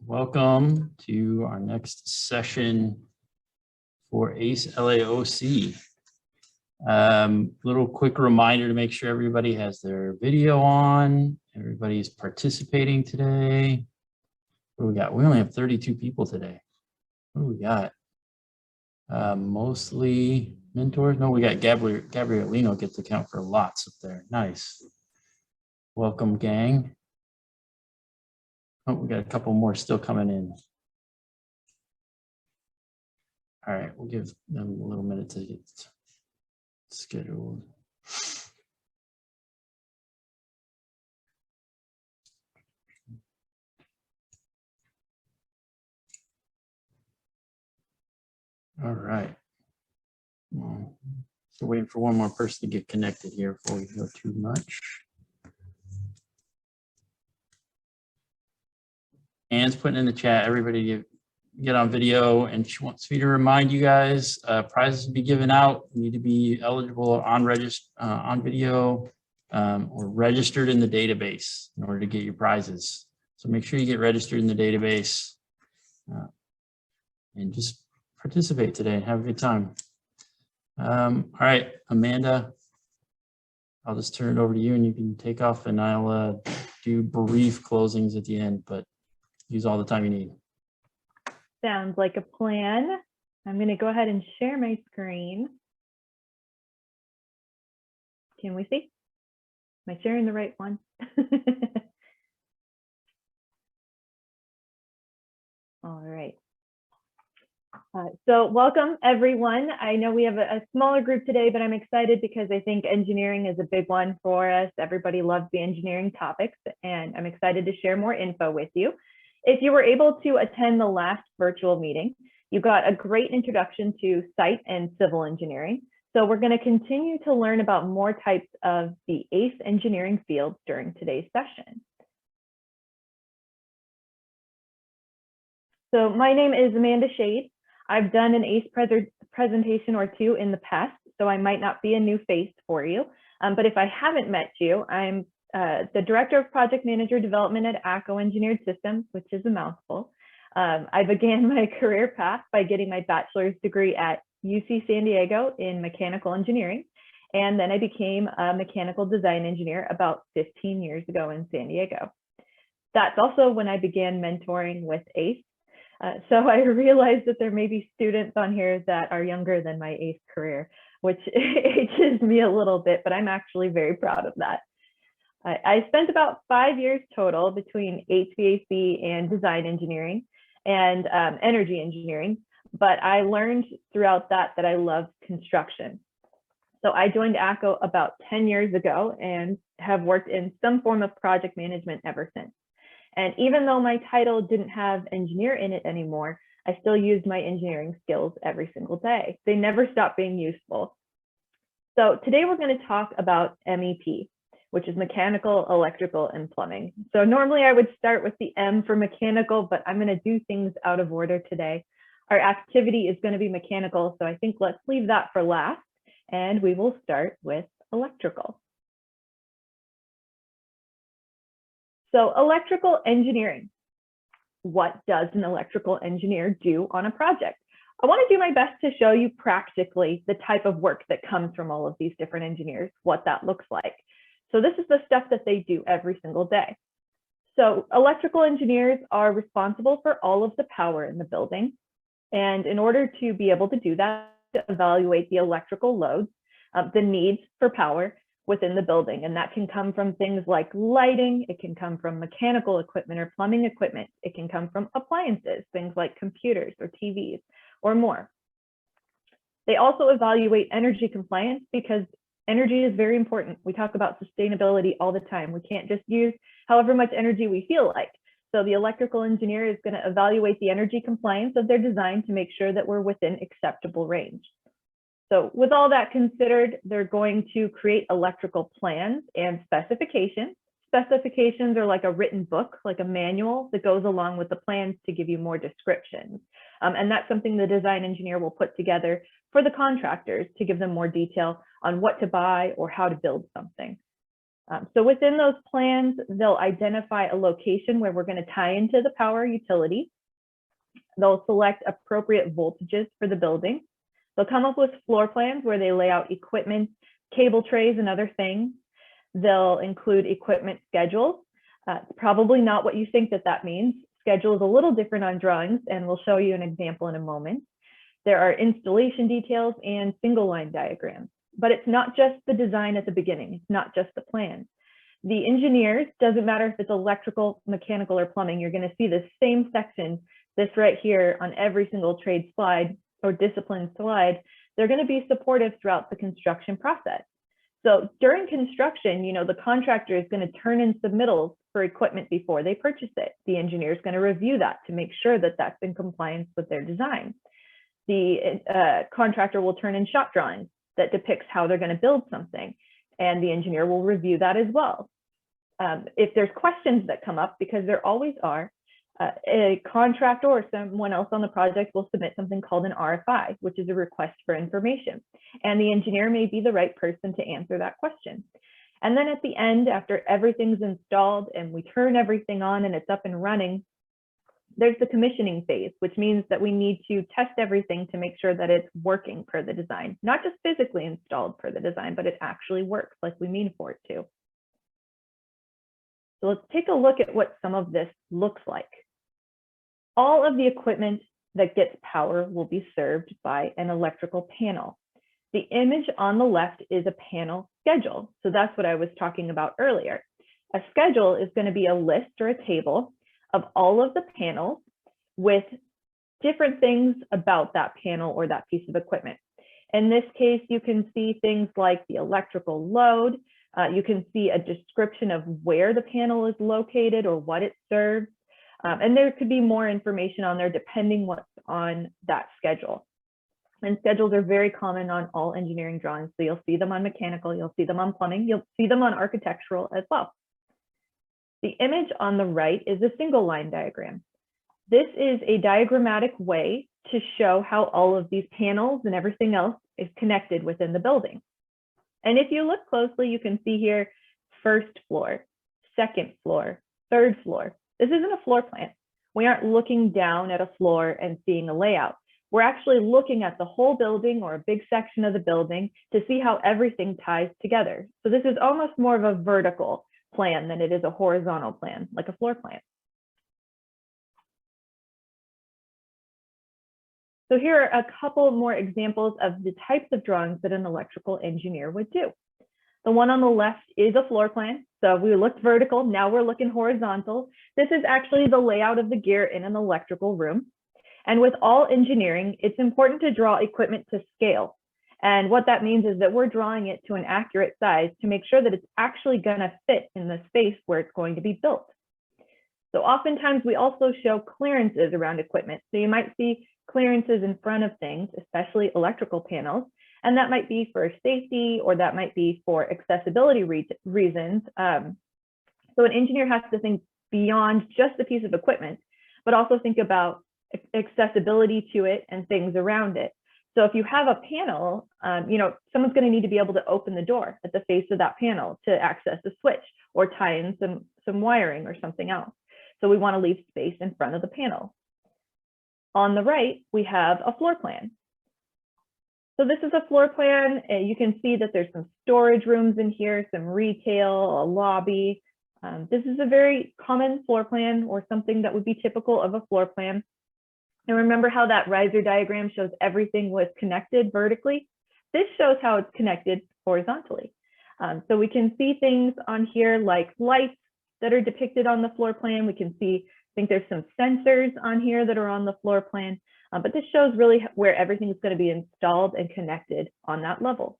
Welcome to our next session for ACE LAOC. Little quick reminder to make sure everybody has their video on. Everybody's participating today. What do we got? We only have 32 people today. What do we got? Mostly mentors. No, we got Gabrielino gets to count for lots up there. Nice. Welcome, gang. Oh, we got a couple more still coming in. All right, we'll give them a little minute to get scheduled. All right. Well, so waiting for one more person to get connected here before we go too much. Anne's putting in the chat, everybody get on video, and she wants me to remind you guys, prizes to be given out. You need to be eligible on video or registered in the database in order to get your prizes. So make sure you get registered in the database and just participate today and have a good time. All right, Amanda, I'll just turn it over to you and you can take off, and I'll do brief closings at the end, but use all the time you need. Sounds like a plan. I'm going to go ahead and share my screen. Can we see? Am I sharing the right one? All right. So welcome, everyone. I know we have a smaller group today, but I'm excited because I think engineering is a big one for us. Everybody loves the engineering topics, and I'm excited to share more info with you. If you were able to attend the last virtual meeting, you got a great introduction to site and civil engineering. So we're going to continue to learn about more types of the ACE engineering fields during today's session. So my name is Amanda Shade. I've done an ACE presentation or two in the past, so I might not be a new face for you. But if I haven't met you, I'm the Director of Project Manager Development at ACCO Engineered Systems, which is a mouthful. I began my career path by getting my bachelor's degree at UC San Diego in mechanical engineering. And then I became a mechanical design engineer about 15 years ago in San Diego. That's also when I began mentoring with ACE. So I realized that there may be students on here that are younger than my ACE career, which ages me a little bit, but I'm actually very proud of that. I spent about 5 years total between HVAC and design engineering and energy engineering, but I learned throughout that I loved construction. So I joined ACCO about 10 years ago and have worked in some form of project management ever since. And even though my title didn't have engineer in it anymore, I still use my engineering skills every single day. They never stop being useful. So today we're going to talk about MEP, which is mechanical, electrical, and plumbing. So normally I would start with the M for mechanical, but I'm going to do things out of order today. Our activity is going to be mechanical, so I think let's leave that for last, and we will start with electrical. So electrical engineering. What does an electrical engineer do on a project? I want to do my best to show you practically the type of work that comes from all of these different engineers, what that looks like. So this is the stuff that they do every single day. So electrical engineers are responsible for all of the power in the building. And in order to be able to do that, to evaluate the electrical loads, the needs for power within the building. And that can come from things like lighting, it can come from mechanical equipment or plumbing equipment, it can come from appliances, things like computers or TVs or more. They also evaluate energy compliance because energy is very important. We talk about sustainability all the time. We can't just use however much energy we feel like. So the electrical engineer is going to evaluate the energy compliance of their design to make sure that we're within acceptable range. So with all that considered, they're going to create electrical plans and specifications. Specifications are like a written book, like a manual that goes along with the plans to give you more descriptions. And that's something the design engineer will put together for the contractors to give them more detail on what to buy or how to build something. So within those plans, they'll identify a location where we're going to tie into the power utility. They'll select appropriate voltages for the building. They'll come up with floor plans where they lay out equipment, cable trays, and other things. They'll include equipment schedules. Probably not what you think that means. Schedule is a little different on drawings, and we'll show you an example in a moment. There are installation details and single line diagrams, but it's not just the design at the beginning. It's not just the plan. The engineers, doesn't matter if it's electrical, mechanical, or plumbing, you're going to see the same section, this right here, on every single trade slide or discipline slide. They're going to be supportive throughout the construction process. So during construction, the contractor is going to turn in submittals for equipment before they purchase it. The engineer is going to review that to make sure that that's in compliance with their design. The contractor will turn in shop drawings that depicts how they're going to build something, and the engineer will review that as well. If there's questions that come up, because there always are, a contractor or someone else on the project will submit something called an RFI, which is a request for information. And the engineer may be the right person to answer that question. And then at the end, after everything's installed and we turn everything on and it's up and running, there's the commissioning phase, which means that we need to test everything to make sure that it's working per the design, not just physically installed per the design, but it actually works like we mean for it to. So let's take a look at what some of this looks like. All of the equipment that gets power will be served by an electrical panel. The image on the left is a panel schedule. So that's what I was talking about earlier. A schedule is going to be a list or a table of all of the panels with different things about that panel or that piece of equipment. In this case, you can see things like the electrical load. You can see a description of where the panel is located or what it serves. And there could be more information on there depending what's on that schedule. And schedules are very common on all engineering drawings. So you'll see them on mechanical, you'll see them on plumbing, you'll see them on architectural as well. The image on the right is a single line diagram. This is a diagrammatic way to show how all of these panels and everything else is connected within the building. And if you look closely, you can see here, first floor, second floor, third floor. This isn't a floor plan. We aren't looking down at a floor and seeing a layout. We're actually looking at the whole building or a big section of the building to see how everything ties together. So this is almost more of a vertical plan than it is a horizontal plan, like a floor plan. So here are a couple more examples of the types of drawings that an electrical engineer would do. The one on the left is a floor plan. So we looked vertical, now we're looking horizontal. This is actually the layout of the gear in an electrical room. And with all engineering, it's important to draw equipment to scale. And what that means is that we're drawing it to an accurate size to make sure that it's actually going to fit in the space where it's going to be built. So oftentimes we also show clearances around equipment. So you might see clearances in front of things, especially electrical panels. And that might be for safety, or that might be for accessibility reasons. So an engineer has to think beyond just the piece of equipment, but also think about accessibility to it and things around it. So if you have a panel, someone's going to need to be able to open the door at the face of that panel to access the switch or tie in some wiring or something else. So we want to leave space in front of the panel. On the right, we have a floor plan. So this is a floor plan. You can see that there's some storage rooms in here, some retail, a lobby. This is a very common floor plan, or something that would be typical of a floor plan. And remember how that riser diagram shows everything was connected vertically? This shows how it's connected horizontally. So we can see things on here like lights that are depicted on the floor plan. We can see, I think there's some sensors on here that are on the floor plan. But this shows really where everything is going to be installed and connected on that level.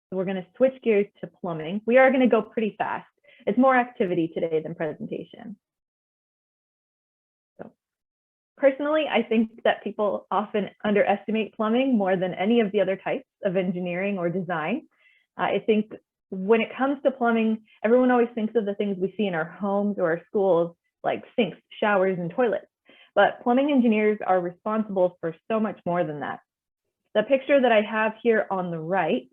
So we're going to switch gears to plumbing. We are going to go pretty fast. It's more activity today than presentation. So personally, I think that people often underestimate plumbing more than any of the other types of engineering or design. I think when it comes to plumbing, everyone always thinks of the things we see in our homes or our schools, like sinks, showers, and toilets. But plumbing engineers are responsible for so much more than that. The picture that I have here on the right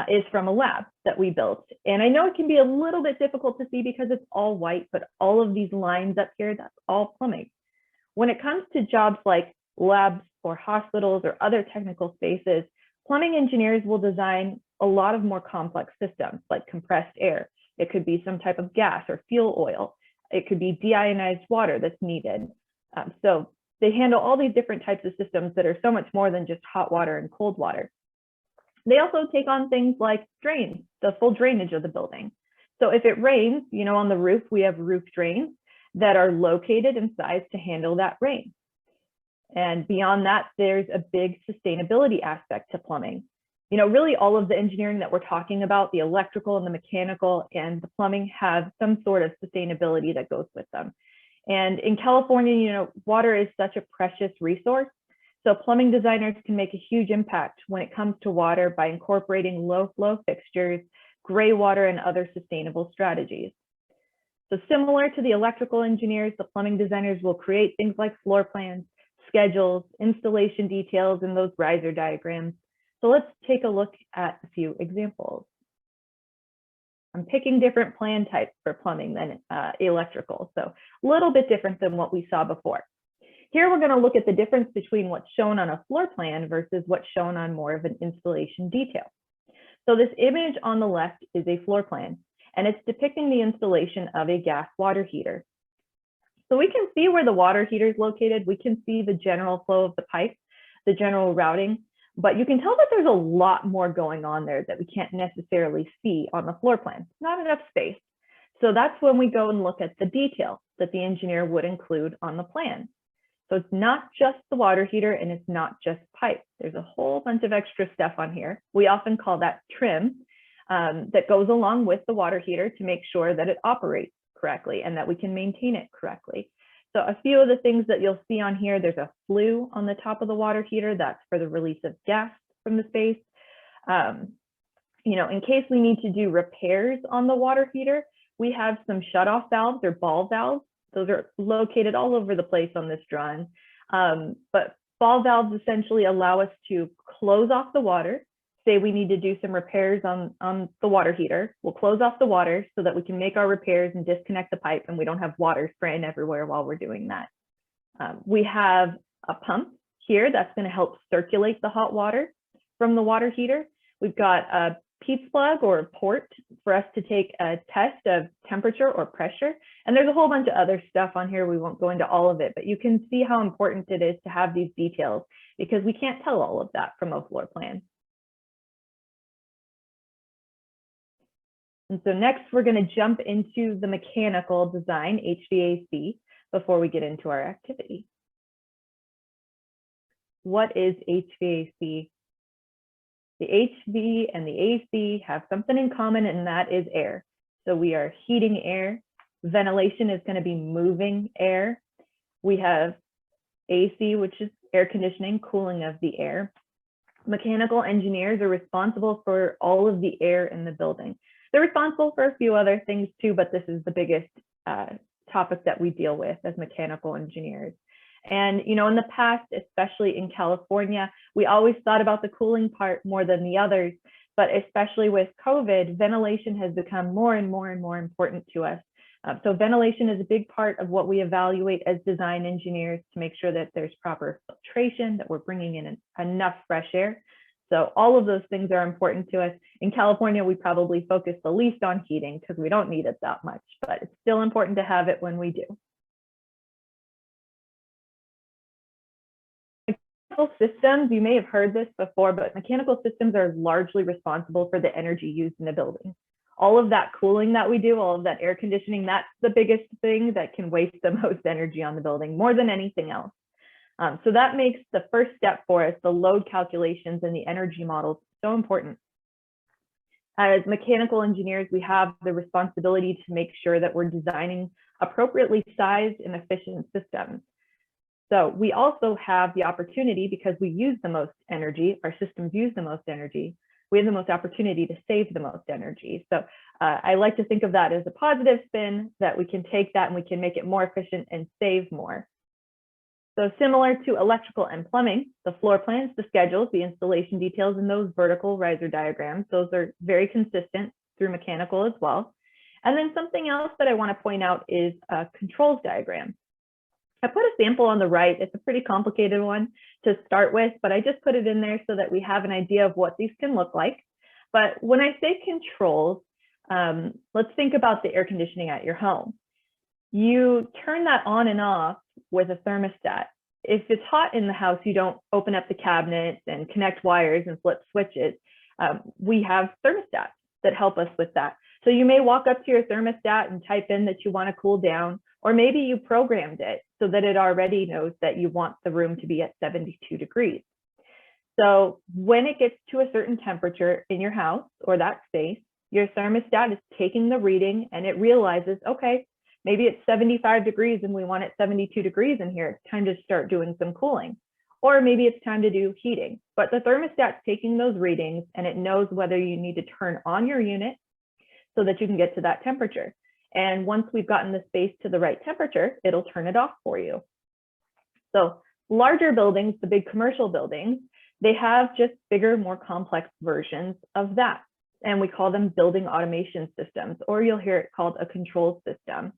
is from a lab that we built. And I know it can be a little bit difficult to see because it's all white, but all of these lines up here, that's all plumbing. When it comes to jobs like labs or hospitals or other technical spaces, plumbing engineers will design a lot of more complex systems like compressed air. It could be some type of gas or fuel oil. It could be deionized water that's needed. So they handle all these different types of systems that are so much more than just hot water and cold water. They also take on things like drains, the full drainage of the building. So if it rains, you know, on the roof, we have roof drains that are located and sized to handle that rain. And beyond that, there's a big sustainability aspect to plumbing. You know, really all of the engineering that we're talking about, the electrical and the mechanical and the plumbing, have some sort of sustainability that goes with them. And in California, you know, water is such a precious resource. So plumbing designers can make a huge impact when it comes to water by incorporating low flow fixtures, gray water, and other sustainable strategies. So similar to the electrical engineers, the plumbing designers will create things like floor plans, schedules, installation details, and those riser diagrams. So let's take a look at a few examples. I'm picking different plan types for plumbing than electrical, so a little bit different than what we saw before. Here we're going to look at the difference between what's shown on a floor plan versus what's shown on more of an installation detail. So this image on the left is a floor plan, and it's depicting the installation of a gas water heater. So we can see where the water heater is located. We can see the general flow of the pipe, the general routing, but you can tell that there's a lot more going on there that we can't necessarily see on the floor plan. Not enough space. So that's when we go and look at the detail that the engineer would include on the plan. So it's not just the water heater and it's not just pipe. There's a whole bunch of extra stuff on here. We often call that trim that goes along with the water heater to make sure that it operates correctly and that we can maintain it correctly. So a few of the things that you'll see on here, there's a flue on the top of the water heater. That's for the release of gas from the space. You know, in case we need to do repairs on the water heater, we have some shutoff valves or ball valves. Those are located all over the place on this drawing. But ball valves essentially allow us to close off the water. Say we need to do some repairs on the water heater. We'll close off the water so that we can make our repairs and disconnect the pipe and we don't have water spraying everywhere while we're doing that. We have a pump here that's going to help circulate the hot water from the water heater. We've got a Pete's plug or a port for us to take a test of temperature or pressure. And there's a whole bunch of other stuff on here. We won't go into all of it, but you can see how important it is to have these details because we can't tell all of that from a floor plan. And so next we're going to jump into the mechanical design, HVAC, before we get into our activity. What is HVAC? The HV and the AC have something in common, and that is air. So we are heating air. Ventilation is going to be moving air. We have AC, which is air conditioning, cooling of the air. Mechanical engineers are responsible for all of the air in the building. They're responsible for a few other things too, but this is the biggest topic that we deal with as mechanical engineers. And, you know, in the past, especially in California, we always thought about the cooling part more than the others, but especially with COVID, ventilation has become more and more and more important to us. So ventilation is a big part of what we evaluate as design engineers to make sure that there's proper filtration, that we're bringing in enough fresh air. So all of those things are important to us. In California, we probably focus the least on heating because we don't need it that much, but it's still important to have it when we do. Mechanical systems, you may have heard this before, but mechanical systems are largely responsible for the energy used in a building. All of that cooling that we do, all of that air conditioning, that's the biggest thing that can waste the most energy on the building, more than anything else. So that makes the first step for us, the load calculations and the energy models, so important. As mechanical engineers, we have the responsibility to make sure that we're designing appropriately sized and efficient systems. So we also have the opportunity, because we use the most energy, our systems use the most energy, we have the most opportunity to save the most energy. So I like to think of that as a positive spin, that we can take that and we can make it more efficient and save more. So similar to electrical and plumbing, the floor plans, the schedules, the installation details, and those vertical riser diagrams, those are very consistent through mechanical as well. And then something else that I want to point out is a controls diagram. I put a sample on the right. It's a pretty complicated one to start with, but I just put it in there so that we have an idea of what these can look like. But when I say controls, let's think about the air conditioning at your home. You turn that on and off with a thermostat. If it's hot in the house, you don't open up the cabinets and connect wires and flip switches. We have thermostats that help us with that. So you may walk up to your thermostat and type in that you want to cool down, or maybe you programmed it so that it already knows that you want the room to be at 72 degrees. So when it gets to a certain temperature in your house or that space, your thermostat is taking the reading and it realizes, okay, maybe it's 75 degrees and we want it 72 degrees in here. It's time to start doing some cooling. Or maybe it's time to do heating. But the thermostat's taking those readings and it knows whether you need to turn on your unit so that you can get to that temperature. And once we've gotten the space to the right temperature, it'll turn it off for you. So larger buildings, the big commercial buildings, they have just bigger, more complex versions of that. And we call them building automation systems, or you'll hear it called a control system.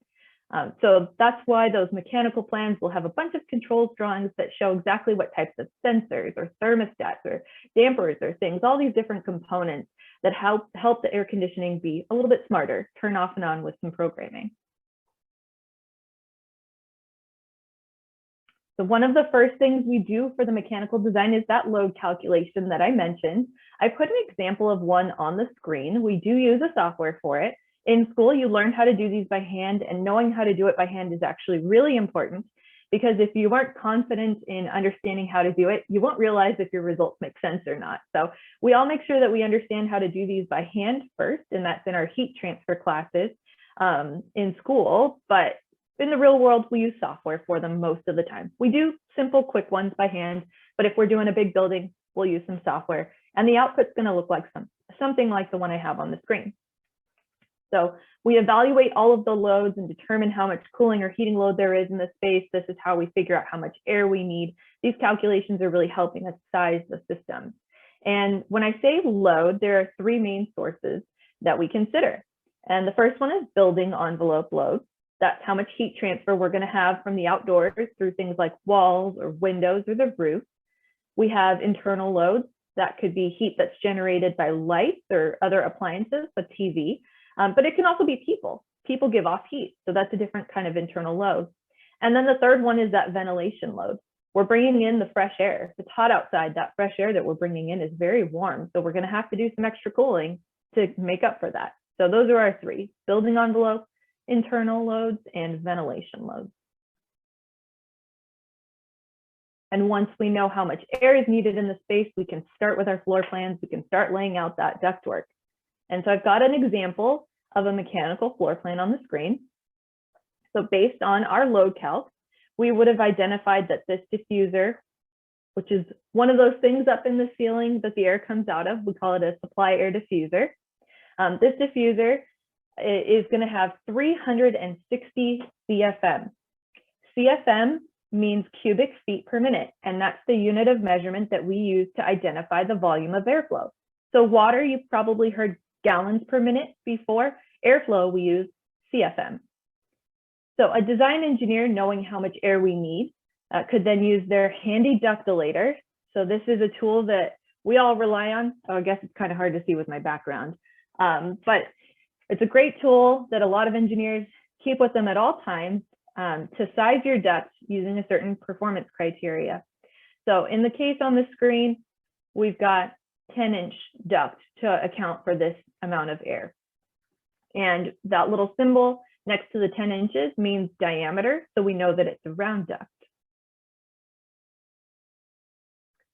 So that's why those mechanical plans will have a bunch of controls drawings that show exactly what types of sensors or thermostats or dampers or things, all these different components that help the air conditioning be a little bit smarter, turn off and on with some programming. So one of the first things we do for the mechanical design is that load calculation that I mentioned. I put an example of one on the screen. We do use a software for it. In school, you learn how to do these by hand, and knowing how to do it by hand is actually really important, because if you aren't confident in understanding how to do it, you won't realize if your results make sense or not. So we all make sure that we understand how to do these by hand first, and that's in our heat transfer classes in school. But in the real world, we use software for them most of the time. We do simple, quick ones by hand, but if we're doing a big building, we'll use some software. And the output's going to look like something like the one I have on the screen. So we evaluate all of the loads and determine how much cooling or heating load there is in the space. This is how we figure out how much air we need. These calculations are really helping us size the system. And when I say load, there are three main sources that we consider. And the first one is building envelope load. That's how much heat transfer we're going to have from the outdoors through things like walls or windows or the roof. We have internal loads. That could be heat that's generated by lights or other appliances, a TV. But it can also be people. People give off heat. So that's a different kind of internal load. And then the third one is that ventilation load. We're bringing in the fresh air. If it's hot outside, that fresh air that we're bringing in is very warm. So we're going to have to do some extra cooling to make up for that. So those are our three: building envelope, internal loads, and ventilation loads. And once we know how much air is needed in the space, we can start with our floor plans. We can start laying out that ductwork. And so I've got an example of a mechanical floor plan on the screen. So based on our load calc, we would have identified that this diffuser, which is one of those things up in the ceiling that the air comes out of, we call it a supply air diffuser. This diffuser is going to have 360 CFM. CFM means cubic feet per minute, and that's the unit of measurement that we use to identify the volume of airflow. So water, you've probably heard gallons per minute before. Airflow, we use CFM. So a design engineer, knowing how much air we need, could then use their handy ductilator. So this is a tool that we all rely on. Oh, I guess it's kind of hard to see with my background, but it's a great tool that a lot of engineers keep with them at all times to size your duct using a certain performance criteria. So in the case on the screen, we've got 10-inch duct to account for this amount of air. And that little symbol next to the 10 inches means diameter, so we know that it's a round duct.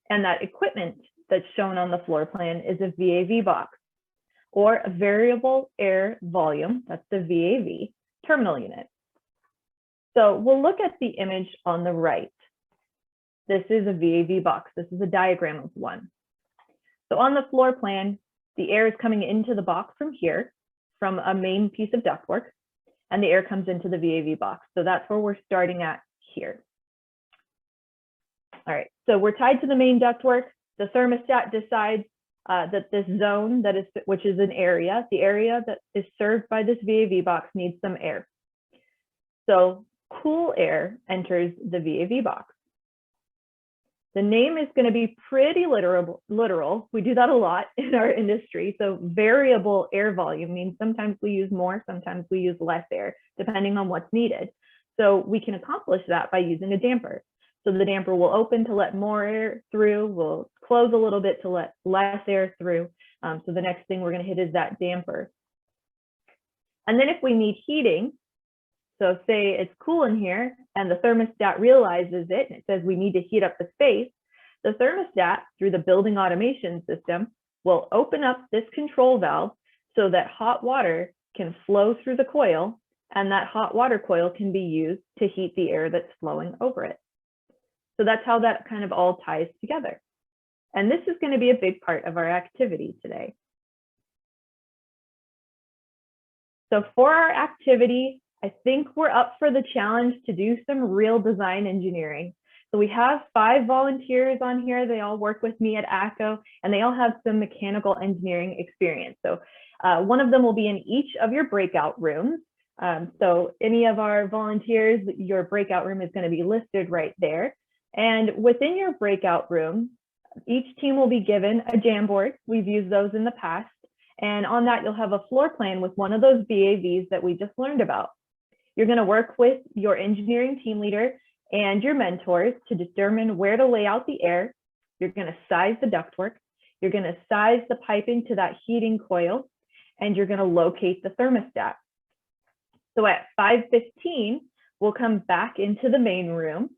And that equipment that's shown on the floor plan is a VAV box, or a variable air volume, that's the VAV, terminal unit. So we'll look at the image on the right. This is a VAV box. This is a diagram of one. So on the floor plan, the air is coming into the box from here, from a main piece of ductwork, and the air comes into the VAV box. So that's where we're starting at here. All right, so we're tied to the main ductwork. The thermostat decides that this zone that is, which is an area, the area that is served by this VAV box needs some air. So cool air enters the VAV box. The name is going to be pretty literal. We do that a lot in our industry. So variable air volume means sometimes we use more, sometimes we use less air, depending on what's needed. So we can accomplish that by using a damper. So the damper will open to let more air through, will close a little bit to let less air through. So the next thing we're going to hit is that damper. And then if we need heating, so say it's cool in here and the thermostat realizes it, and it says we need to heat up the space, the thermostat, through the building automation system, will open up this control valve so that hot water can flow through the coil, and that hot water coil can be used to heat the air that's flowing over it. So that's how that kind of all ties together. And this is going to be a big part of our activity today. So for our activity, I think we're up for the challenge to do some real design engineering. So we have 5 volunteers on here. They all work with me at ACCO, and they all have some mechanical engineering experience. So one of them will be in each of your breakout rooms. So any of our volunteers, your breakout room is going to be listed right there. And within your breakout room, each team will be given a Jamboard. We've used those in the past. And on that, you'll have a floor plan with one of those VAVs that we just learned about. You're going to work with your engineering team leader and your mentors to determine where to lay out the air. You're going to size the ductwork. You're going to size the piping to that heating coil, and you're going to locate the thermostat. So at 5:15, we'll come back into the main room.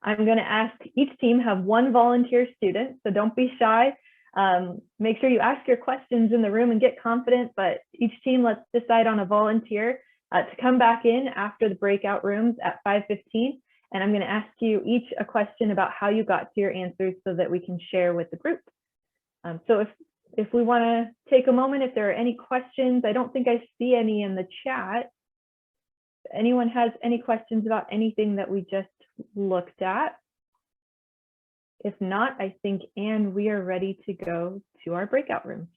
I'm going to ask each team have 1 volunteer student, so don't be shy. Make sure you ask your questions in the room and get confident, but each team, let's decide on a volunteer to come back in after the breakout rooms at 5:15. And I'm going to ask you each a question about how you got to your answers so that we can share with the group. So if we want to take a moment, if there are any questions, I don't think I see any in the chat. If anyone has any questions about anything that we just looked at? If not, I think, Anne, we are ready to go to our breakout rooms.